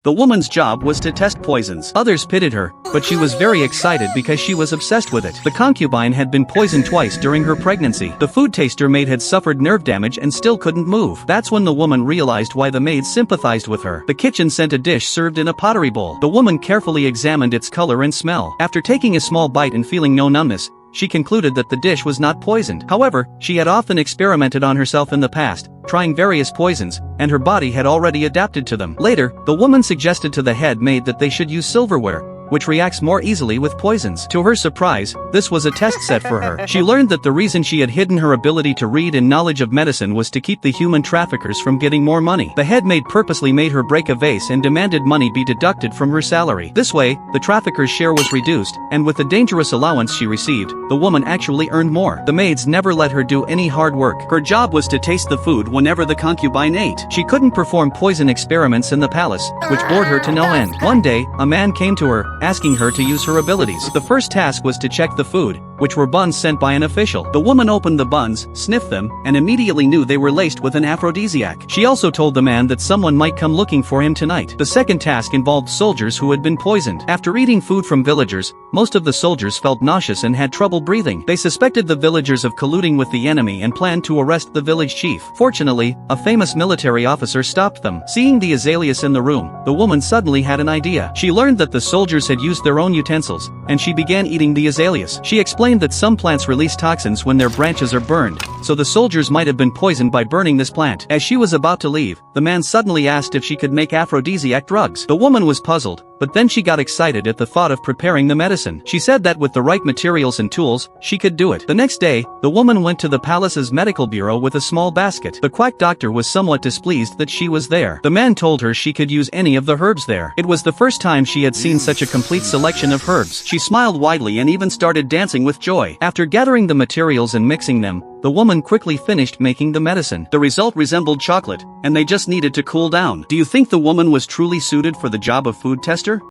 The woman's job was to test poisons. Others pitied her, but she was very excited because she was obsessed with it. The concubine had been poisoned twice during her pregnancy. The food taster maid had suffered nerve damage and still couldn't move. That's when the woman realized why the maid sympathized with her. The kitchen sent a dish served in a pottery bowl. The woman carefully examined its color and smell. After taking a small bite and feeling no numbness, she concluded that the dish was not poisoned. However, she had often experimented on herself in the past, trying various poisons, and her body had already adapted to them. Later, the woman suggested to the head maid that they should use silverware, which reacts more easily with poisons. To her surprise, this was a test set for her. She learned that the reason she had hidden her ability to read and knowledge of medicine was to keep the human traffickers from getting more money. The head maid purposely made her break a vase and demanded money be deducted from her salary. This way, the traffickers' share was reduced, and with the dangerous allowance she received, the woman actually earned more. The maids never let her do any hard work. Her job was to taste the food whenever the concubine ate. She couldn't perform poison experiments in the palace, which bored her to no end. One day, a man came to her, asking her to use her abilities. The first task was to check the food, which were buns sent by an official. The woman opened the buns, sniffed them, and immediately knew they were laced with an aphrodisiac. She also told the man that someone might come looking for him tonight. The second task involved soldiers who had been poisoned. After eating food from villagers, most of the soldiers felt nauseous and had trouble breathing. They suspected the villagers of colluding with the enemy and planned to arrest the village chief. Fortunately, a famous military officer stopped them. Seeing the azaleas in the room, the woman suddenly had an idea. She learned that the soldiers had used their own utensils, and she began eating the azaleas. She explained that some plants release toxins when their branches are burned, so the soldiers might have been poisoned by burning this plant. As she was about to leave, the man suddenly asked if she could make aphrodisiac drugs. The woman was puzzled, but then she got excited at the thought of preparing the medicine. She said that with the right materials and tools, she could do it. The next day, the woman went to the palace's medical bureau with a small basket. The quack doctor was somewhat displeased that she was there. The man told her she could use any of the herbs there. It was the first time she had seen such a complete selection of herbs. She smiled widely and even started dancing with joy. After gathering the materials and mixing them, the woman quickly finished making the medicine. The result resembled chocolate, and they just needed to cool down. Do you think the woman was truly suited for the job of food tester?